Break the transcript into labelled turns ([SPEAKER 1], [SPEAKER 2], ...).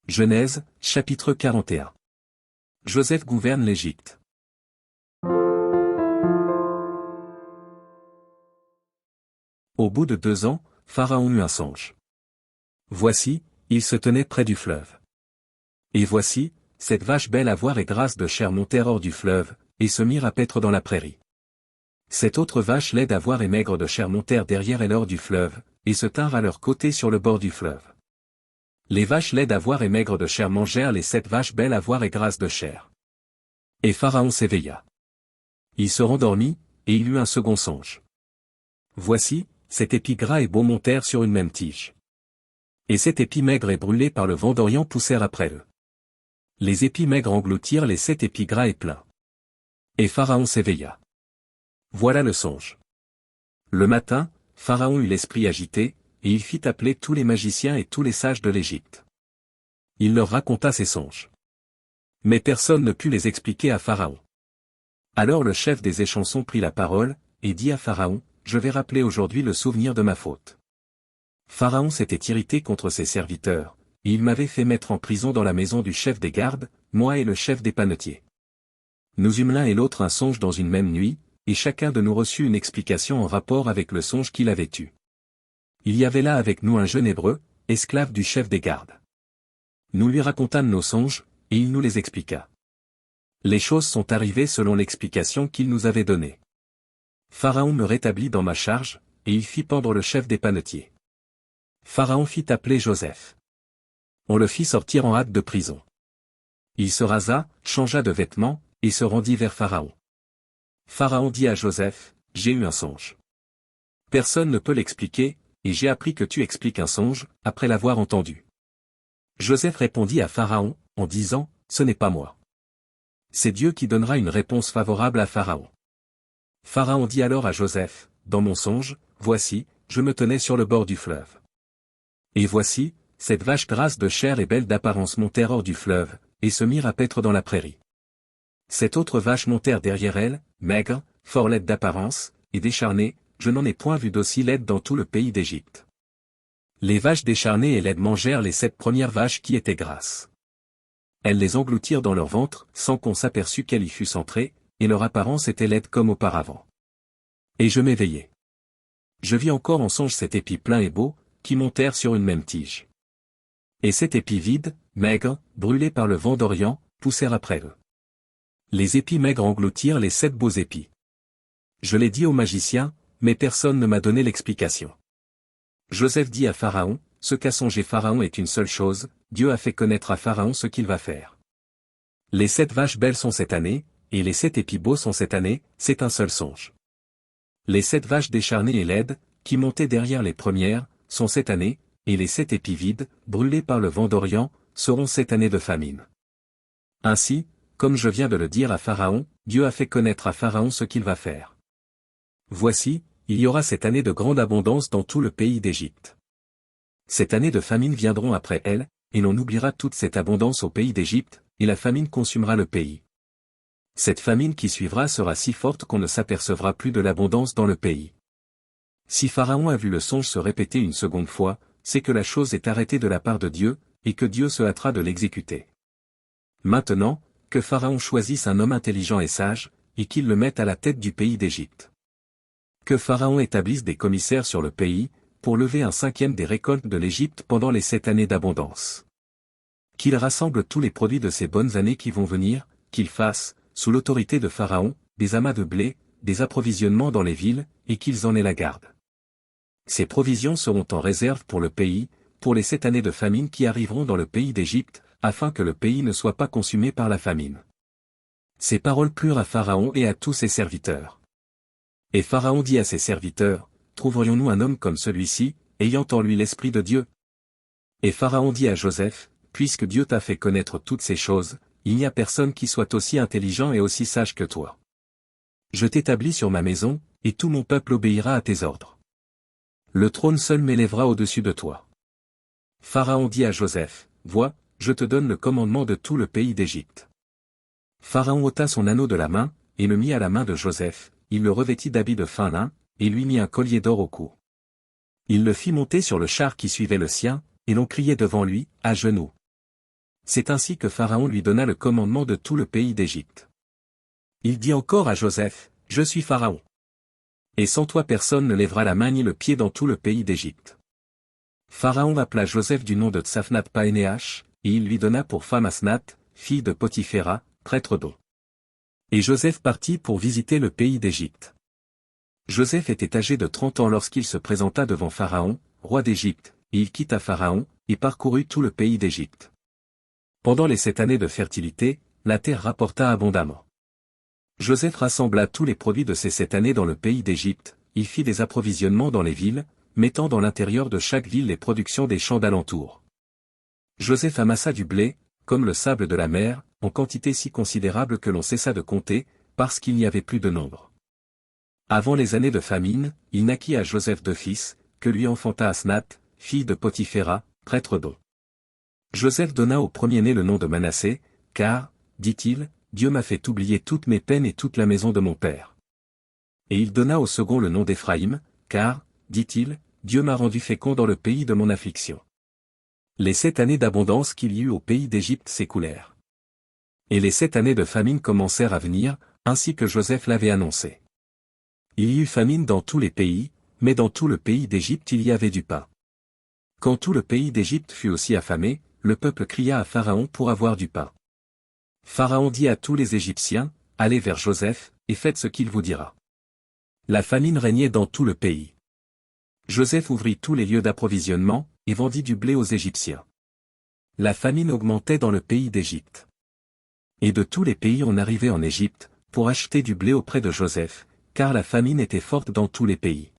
[SPEAKER 1] Genèse, chapitre 41. Joseph gouverne l'Égypte. Au bout de 2 ans, Pharaon eut un songe. Voici, il se tenait près du fleuve. Et voici, cette vache belle à voir et grasse de chair montèrent hors du fleuve, et se mirent à paître dans la prairie. Cette autre vache laide à voir et maigre de chair montèrent derrière elle hors du fleuve, et se tinrent à leur côté sur le bord du fleuve. Les vaches laides à voir et maigres de chair mangèrent les 7 vaches belles à voir et grasses de chair. Et Pharaon s'éveilla. Il se rendormit, et il eut un second songe. Voici, 7 épis gras et beaux montèrent sur une même tige. Et 7 épis maigres et brûlés par le vent d'Orient poussèrent après eux. Les épis maigres engloutirent les 7 épis gras et pleins. Et Pharaon s'éveilla. Voilà le songe. Le matin, Pharaon eut l'esprit agité, et il fit appeler tous les magiciens et tous les sages de l'Égypte. Il leur raconta ses songes. Mais personne ne put les expliquer à Pharaon. Alors le chef des échansons prit la parole, et dit à Pharaon, « Je vais rappeler aujourd'hui le souvenir de ma faute. Pharaon s'était irrité contre ses serviteurs, et il m'avait fait mettre en prison dans la maison du chef des gardes, moi et le chef des panetiers. Nous eûmes l'un et l'autre un songe dans une même nuit, et chacun de nous reçut une explication en rapport avec le songe qu'il avait eu. Il y avait là avec nous un jeune hébreu, esclave du chef des gardes. Nous lui racontâmes nos songes, et il nous les expliqua. Les choses sont arrivées selon l'explication qu'il nous avait donnée. Pharaon me rétablit dans ma charge, et il fit pendre le chef des panetiers. Pharaon fit appeler Joseph. On le fit sortir en hâte de prison. Il se rasa, changea de vêtements, et se rendit vers Pharaon. Pharaon dit à Joseph, « J'ai eu un songe. Personne ne peut l'expliquer, et j'ai appris que tu expliques un songe, après l'avoir entendu. » Joseph répondit à Pharaon, en disant, « Ce n'est pas moi. C'est Dieu qui donnera une réponse favorable à Pharaon. » Pharaon dit alors à Joseph, « Dans mon songe, voici, je me tenais sur le bord du fleuve. Et voici, cette vache grasse de chair et belle d'apparence montèrent hors du fleuve, et se mirent à paître dans la prairie. Cette autre vache montèrent derrière elle, maigre, fort laide d'apparence, et décharnée, je n'en ai point vu d'aussi laide dans tout le pays d'Égypte. Les vaches décharnées et laides mangèrent les 7 premières vaches qui étaient grasses. Elles les engloutirent dans leur ventre, sans qu'on s'aperçût qu'elles y fussent entrées, et leur apparence était laide comme auparavant. Et je m'éveillai. Je vis encore en songe 7 épis pleins et beaux, qui montèrent sur une même tige. Et 7 épis vides, maigres, brûlés par le vent d'Orient, poussèrent après eux. Les épis maigres engloutirent les 7 beaux épis. Je l'ai dit aux magiciens, mais personne ne m'a donné l'explication. Joseph dit à Pharaon, ce qu'a songé Pharaon est une seule chose, Dieu a fait connaître à Pharaon ce qu'il va faire. Les 7 vaches belles sont cette année, et les 7 épis beaux sont cette année, c'est un seul songe. Les 7 vaches décharnées et laides, qui montaient derrière les premières, sont cette année, et les 7 épis vides, brûlés par le vent d'Orient, seront cette année de famine. Ainsi, comme je viens de le dire à Pharaon, Dieu a fait connaître à Pharaon ce qu'il va faire. Voici, il y aura cette année de grande abondance dans tout le pays d'Égypte. Cette année de famine viendront après elle, et l'on oubliera toute cette abondance au pays d'Égypte, et la famine consumera le pays. Cette famine qui suivra sera si forte qu'on ne s'apercevra plus de l'abondance dans le pays. Si Pharaon a vu le songe se répéter une seconde fois, c'est que la chose est arrêtée de la part de Dieu, et que Dieu se hâtera de l'exécuter. Maintenant, que Pharaon choisisse un homme intelligent et sage, et qu'il le mette à la tête du pays d'Égypte. Que Pharaon établisse des commissaires sur le pays, pour lever un 5e des récoltes de l'Égypte pendant les 7 années d'abondance. Qu'il rassemble tous les produits de ces bonnes années qui vont venir, qu'il fasse, sous l'autorité de Pharaon, des amas de blé, des approvisionnements dans les villes, et qu'ils en aient la garde. Ces provisions seront en réserve pour le pays, pour les 7 années de famine qui arriveront dans le pays d'Égypte, afin que le pays ne soit pas consumé par la famine. Ces paroles plurent à Pharaon et à tous ses serviteurs. Et Pharaon dit à ses serviteurs, « Trouverions-nous un homme comme celui-ci, ayant en lui l'Esprit de Dieu ?» Et Pharaon dit à Joseph, « Puisque Dieu t'a fait connaître toutes ces choses, il n'y a personne qui soit aussi intelligent et aussi sage que toi. Je t'établis sur ma maison, et tout mon peuple obéira à tes ordres. Le trône seul m'élèvera au-dessus de toi. » Pharaon dit à Joseph, « Vois, je te donne le commandement de tout le pays d'Égypte. » Pharaon ôta son anneau de la main, et le mit à la main de Joseph, il le revêtit d'habits de fin lin, et lui mit un collier d'or au cou. Il le fit monter sur le char qui suivait le sien, et l'on criait devant lui, à genoux. C'est ainsi que Pharaon lui donna le commandement de tout le pays d'Égypte. Il dit encore à Joseph, « Je suis Pharaon. Et sans toi personne ne lèvera la main ni le pied dans tout le pays d'Égypte. » Pharaon appela Joseph du nom de Tsaphnat-Paénéach, et il lui donna pour femme Asnath, fille de Potiphéra, prêtre d'On. Et Joseph partit pour visiter le pays d'Égypte. Joseph était âgé de 30 ans lorsqu'il se présenta devant Pharaon, roi d'Égypte, et il quitta Pharaon, et parcourut tout le pays d'Égypte. Pendant les 7 années de fertilité, la terre rapporta abondamment. Joseph rassembla tous les produits de ces 7 années dans le pays d'Égypte, il fit des approvisionnements dans les villes, mettant dans l'intérieur de chaque ville les productions des champs d'alentour. Joseph amassa du blé, comme le sable de la mer, en quantité si considérable que l'on cessa de compter, parce qu'il n'y avait plus de nombre. Avant les années de famine, il naquit à Joseph 2 fils, que lui enfanta Asnath, fille de Potiphéra, prêtre d'On. Joseph donna au premier-né le nom de Manassé, car, dit-il, Dieu m'a fait oublier toutes mes peines et toute la maison de mon père. Et il donna au second le nom d'Éphraïm, car, dit-il, Dieu m'a rendu fécond dans le pays de mon affliction. Les 7 années d'abondance qu'il y eut au pays d'Égypte s'écoulèrent. Et les 7 années de famine commencèrent à venir, ainsi que Joseph l'avait annoncé. Il y eut famine dans tous les pays, mais dans tout le pays d'Égypte il y avait du pain. Quand tout le pays d'Égypte fut aussi affamé, le peuple cria à Pharaon pour avoir du pain. Pharaon dit à tous les Égyptiens, « Allez vers Joseph, et faites ce qu'il vous dira. » La famine régnait dans tout le pays. Joseph ouvrit tous les lieux d'approvisionnement, et vendit du blé aux Égyptiens. La famine augmentait dans le pays d'Égypte. Et de tous les pays on arrivait en Égypte, pour acheter du blé auprès de Joseph, car la famine était forte dans tous les pays.